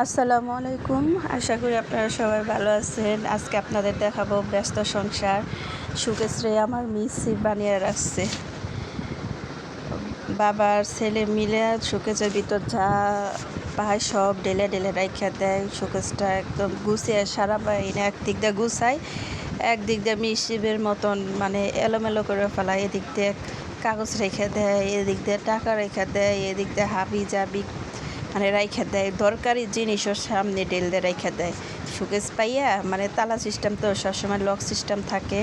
আসসালামু আলাইকুম। আশা করি আপনারা সবাই ভালো আছেন। আজকে আপনাদের দেখাবো ব্যস্ত সংসার। শোকেসে আমার মিষ্টি বানিয়ে রাখছে। বাবার ছেলে মিলে শোকেসের ভিতর যা পায় সব ঢেলে ঢেলে রাইখা দেয়। শোকেসটা একদম গুছিয়ে সারা বাইরে একদিক দিয়ে গুছায়, একদিক দিয়ে মিষ্টির মতন মানে এলোমেলো করে ফেলায়। এদিক দিয়ে কাগজ রেখে দেয়, এদিক দিয়ে টাকা রেখে দেয়, এদিক দিয়ে হাবি জাবি মানে রাইখা দেয়। দরকারি জিনিসও সামনে ঢেল দিয়ে রাইখা দেয়। শোকেস পাইয়া মানে তালা সিস্টেম তো সবসময় লক সিস্টেম থাকে,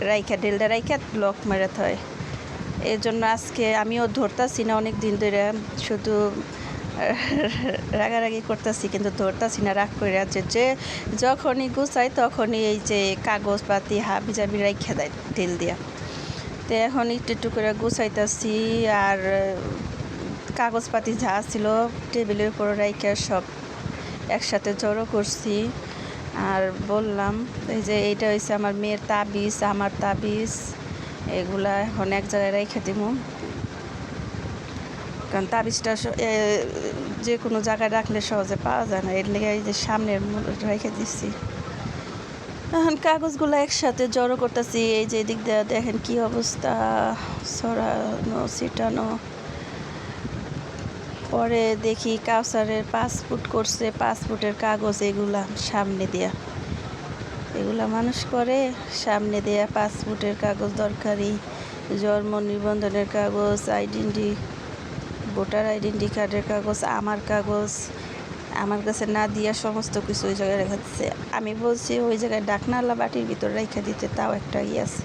রাইখা ঢেল দিয়ে রাইখা লক মেরে থয়। এর জন্য আজকে আমিও ধরতাছি না অনেক দিন ধরে, শুধু রাগারাগি করতেছি কিন্তু ধরতাছি না রাগ করে যে যখনই গুছাই তখনই এই যে কাগজপাতি হাবি জাবি রাইখা দেয় ঢেল দিয়া। তো এখন একটু একটু করে গুছাইতেছি, আর কাগজপাতি যা ছিল টেবিলের উপর রাইখা সব একসাথে জড়ো করছি। আর বললাম এই যে এইটা হয়েছে আমার মেয়ের তাবিজ, আমার তাবিজ, এগুলা এখন এক জায়গায় রেখে দিব। কারণ তাবিজটা যে কোনো জায়গায় রাখলে সহজে পাওয়া যায় না, এর লেগে এই যে সামনের রেখে দিচ্ছি। এখন কাগজগুলো একসাথে জড়ো করতেছি। এই যে এদিক দিয়ে দেখেন কি অবস্থা, ছড়ানো ছিটানো। পরে দেখি কাউসারের পাসপোর্ট করছে, পাসপোর্টের কাগজ এগুলা সামনে দিয়া, এগুলা মানুষ করে সামনে দেয়া। পাসপোর্টের কাগজ দরকারি, জন্ম নিবন্ধনের কাগজ, ভোটার আইডেন্টি কার্ডের কাগজ, আমার কাগজ আমার কাছে না দিয়া সমস্ত কিছু ওই জায়গায় রেখে দিচ্ছে। আমি বলছি ওই জায়গায় ডাকনালা বাটির ভিতর রেখে দিতে, তাও একটা আছে।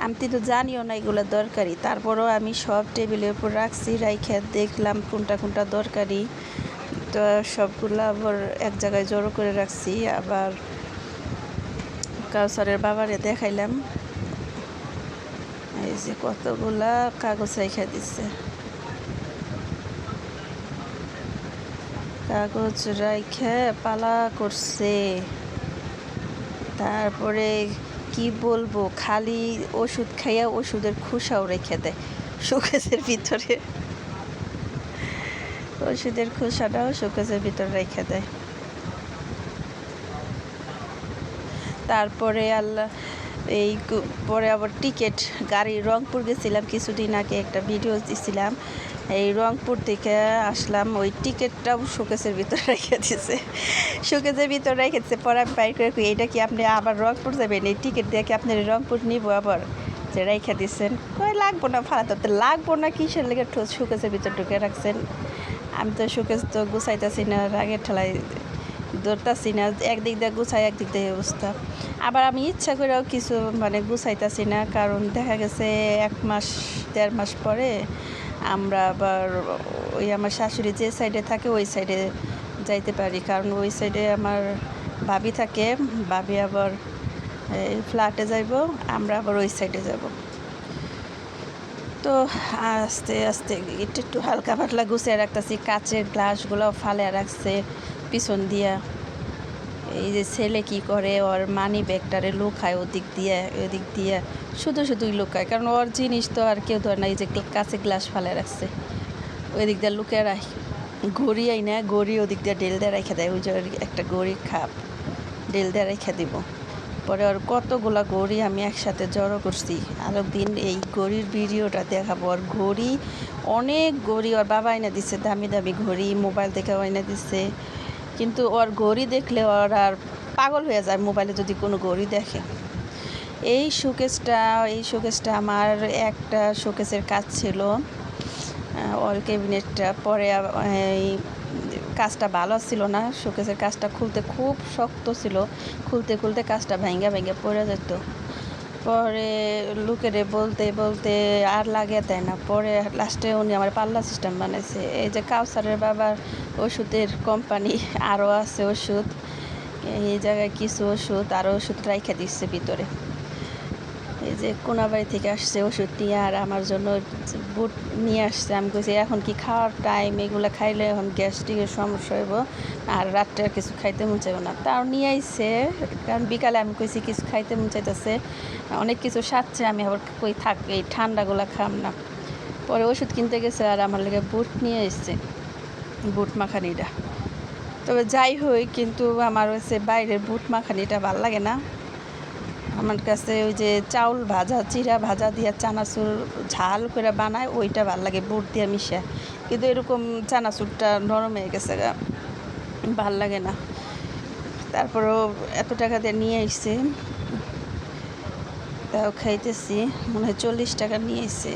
আমি তো জানিও না এগুলো দরকারি, তারপরও আমি সব টেবিলের উপর রাখছি, রাইখে দেখলাম কোনটা কোনটা দরকারি। তো সবগুলো আবার এক জায়গায় জড়ো করে রাখছি। আবার কাউসারের বাবারে দেখাইলাম, এই যে কতগুলা কাগজ রেখে দিচ্ছে। কাগজ রাইখে পালা করছে। তারপরে কি বলবো, খালি ওষুধ খাইয়া ওষুধের খোসাও রেখে দেয় শোকেসের ভিতরে। ওষুধের খোসাটাও শোকেসের ভিতরে রেখে দেয়। তারপরে আল্লাহ এই পরে আবার টিকিট, গাড়ি রংপুর গেছিলাম কিছুদিন আগে, একটা ভিডিও দিছিলাম। এই রংপুর থেকে আসলাম, ওই টিকিটটাও শোকেসের ভিতরে রেখে দিয়েছে। শোকেসের ভিতরে রেখে দিচ্ছে। পরে আমি বাইর করে এইটা কি আপনি আবার রংপুর যাবেন, এই টিকিট দিয়ে কি আপনি রংপুর নিব আবার, যে রেখে দিচ্ছেন? কই লাগবো না, ফালাতে লাগবো না, কিসের লেগে শোকেসের ভিতর ঢুকে রাখছেন? আমি তো শোকেস তো গুছাইতেছি না, রাগের ঠেলায় ধরতাছি না, একদিক দিয়ে গুছাই একদিক দিয়ে অবস্থা। আবার আমি ইচ্ছা করেও কিছু মানে গুছাইতেছি না, কারণ দেখা গেছে 1-1.5 মাস পরে আমরা আবার ওই আমার শাশুড়ি যে সাইডে থাকে ওই সাইডে যাইতে পারি, কারণ ওই সাইডে আমার ভাবি থাকে। ভাবি আবার ফ্ল্যাটে যাইব, আমরা আবার ওই সাইডে যাব। তো আস্তে আস্তে একটু একটু হালকা পাতলা গুছিয়ে রাখতেছি। কাচের গ্লাসগুলো ফালে রাখছে পিছন দিয়া। এই যে ছেলে কি করে, ওর মানি ব্যাগটারে লুকায় ওদিক দিয়ে শুধুই লুকায়, কারণ ওর জিনিস তো আর কেউ ধরে না। এই যে কাছে গ্লাস ফালে রাখছে, ওই দিক দিয়ে লুকিয়ে রাখি। ঘড়ি আই না, ঘড়ি ওদিক দিয়ে ঢেল দিয়ে রেখে দেয়। ওই যে একটা ঘড়ির খাপ ঢেল দিয়ে রেখে দিব। পরে ওর কতগুলা ঘড়ি আমি একসাথে জড়ো করছি। আরও দিন এই ঘড়ির ভিডিওটা দেখাবো। ওর ঘড়ি, অনেক ঘড়ি ওর বাবা এনে দিচ্ছে, দামি দামি ঘড়ি, মোবাইল থেকে এনে দিচ্ছে। কিন্তু ওর ঘড়ি দেখলে ওর আর পাগল হয়ে যায় মোবাইলে যদি কোনো ঘড়ি দেখে। এই শোকেসটা আমার একটা শোকেসের কাজ ছিল, ওয়াল ক্যাবিনেটটা। পরে এই কাজটা ভালো ছিল না, শোকেসের কাজটা খুলতে খুব শক্ত ছিল, খুলতে খুলতে কাজটা ভেঙে পড়ে যেত। পরে লোকেরে বলতে বলতে আর লাগে দেয় না, পরে লাস্টে উনি আমার পাল্লা সিস্টেম বানাইছে। এই যে কাউসারের বাবার ওষুধের কোম্পানি, আরও আছে ওষুধ, এই জায়গায় কিছু ওষুধ আরও ওষুধ রাইখা দিচ্ছে ভিতরে। এই যে কোনাবাড়ি থেকে আসছে ওষুধ নিয়ে, আর আমার জন্য বুট নিয়ে আসছে। আমি কইছি এখন কি খাওয়ার টাইম, এগুলো খাইলে এখন গ্যাস্ট্রিকের সমস্যা হইব, আর রাত্রে আর কিছু খাইতে মন চাইব না। তাও নিয়ে আইছে, কারণ বিকালে আমি কইছি কিছু খাইতে মন চাইতেছে, অনেক কিছু সাজছে। আমি আবার কই থাক, এই ঠান্ডাগুলো খাম না। পরে ওষুধ কিনতে গেছে আর আমার লেগে বুট নিয়ে এসছে, বুট মাখানিটা। তবে যাই হোক, কিন্তু আমার হচ্ছে বাইরের বুট মাখানিটা ভাল লাগে না। আমার কাছে ওই যে চাউল ভাজা, চিরা ভাজা দিয়ে চানাচুর ঝাল করে বানায়, ওইটা ভাল লাগে বুট দিয়ে মিশা। কিন্তু এরকম চানাচুরটা নরম হয়ে গেছে গা, ভাল লাগে না। তারপরেও এত টাকা দিয়ে নিয়ে এসছে, তাও খাইতেছি। মনে হয় 40 টাকা নিয়ে এসছে।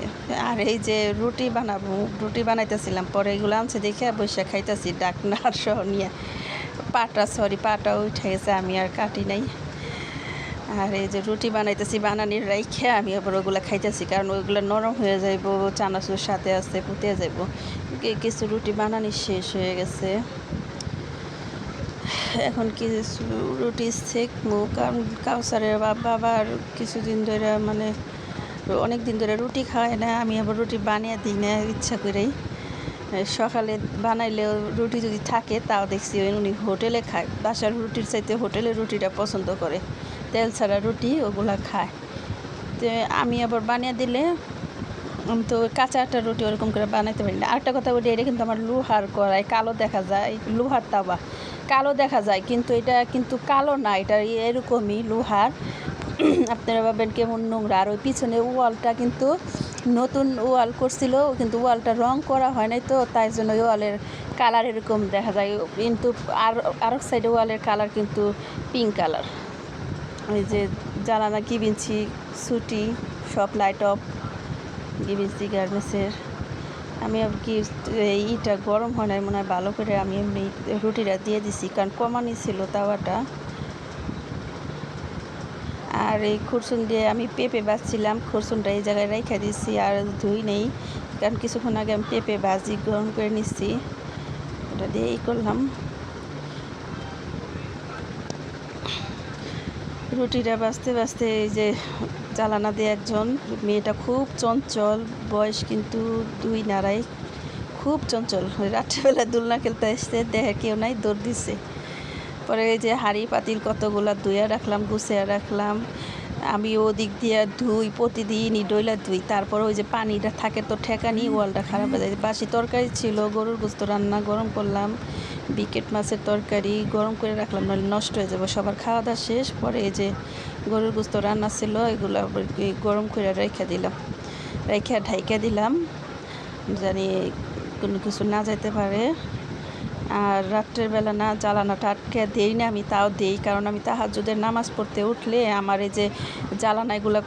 আর এই যে রুটি বানাবো, রুটি বানাইতেছিলাম, পরে এগুলো আনছে দেখে বসে খাইতেছি ডাকনার সহ নিয়ে। পাটা উঠে গেছে, আমি আর কাটি নাই। আর এই যে রুটি বানাইতেছি, বানানির রাইখে আমি আবার ওগুলো খাইতেছি, কারণ ওইগুলো নরম হয়ে যাইব, চানাচুর সাথে আছে পুঁতে যাইব। কিছু রুটি বানানি শেষ হয়ে গেছে, এখন কিছু রুটি সেঁকবো। কারণ কাউসারের বাবার কিছুদিন ধরে মানে অনেক দিন ধরে রুটি খাওয়ায় না, আমি আবার রুটি বানিয়ে দিই না ইচ্ছা করেই। সকালে বানাইলেও রুটি যদি থাকে তাও দেখছি উনি হোটেলে খায়, বাসার রুটির চাইতে হোটেলের রুটিটা পছন্দ করে, তেল ছাড়া রুটি ওগুলা খায়। তো আমি আবার বানিয়ে দিলে, আমি তো কাঁচা আটার রুটি ওরকম করে বানাইতে পারি না। আরেকটা কথা বলি, এটা কিন্তু আমার লোহার কড়াই, কালো দেখা যায়, লোহার তাওয়া কালো দেখা যায়, কিন্তু এটা কিন্তু কালো না, এটা এরকমই লোহার। আপনারা ভাবেন কেমন নোংরা। আর ওই পিছনে ওয়ালটা কিন্তু নতুন ওয়াল করছিল, কিন্তু ওয়ালটা রং করা হয় নাই, তো তাই জন্য ওয়ালের কালার এরকম দেখা যায়। কিন্তু আর সাইডে ওয়ালের কালার কিন্তু পিঙ্ক কালার। ওই যে জ্বালানা কিনছি, ছুটি সব লাইট অফ কিনছি গার্মেন্টসের। আমি কি এইটা গরম হয় না মনে হয় ভালো করে, আমি এমনি রুটিটা দিয়ে দিছি, কারণ কমানি ছিল তাওয়াটা। আর এই খুরসুন দিয়ে আমি পেঁপে ভাজছিলাম, খুরসুনটা এই জায়গায় রেখে দিচ্ছি, আর ধুই নেই, কারণ কিছুক্ষণ আগে আমি পেঁপে ভাজি গরম করে নিচ্ছি, ওটা দিয়েই করলাম। রুটিটা বাজতে বাজতে এই যে জ্বালানা দিয়ে একজন মেয়েটা খুব চঞ্চল, বয়স কিন্তু 2 নাড়াই, খুব চঞ্চল। রাত্রেবেলা দোলনা খেলতে এসছে, দেখে কেউ নাই, দৌড় দিচ্ছে। পরে এই যে হাঁড়ি পাতিল কতগুলা ধুইয়া রাখলাম, গুছিয়ে রাখলাম। আমি ওদিক দিয়ে ধুই, প্রতিদিনই ডইলা ধুই। তারপর ওই যে পানিটা থাকে তো ঠেকানি, ওয়ালটা খারাপ হয়ে যায়। বাসি তরকারি ছিল, গরুর গোস্ত রান্না গরম করলাম, বিকেট মাছের তরকারি গরম করে রাখলাম, নাহলে নষ্ট হয়ে যাবে। সবার খাওয়া দাওয়া শেষ, পরে এই যে গরুর গোস্ত রান্না ছিল, এগুলো গরম করে রেখে দিলাম, ঢাইকা দিলাম, জানি কোনো কিছু না যেতে পারে। আর রাত্রের বেলা না জ্বালানাটা আটকে দেই না, আমি তাও দেই, কারণ আমি তাহাজ্জুদের নামাজ পড়তে উঠলে আমার এই যে জ্বালানাগুলো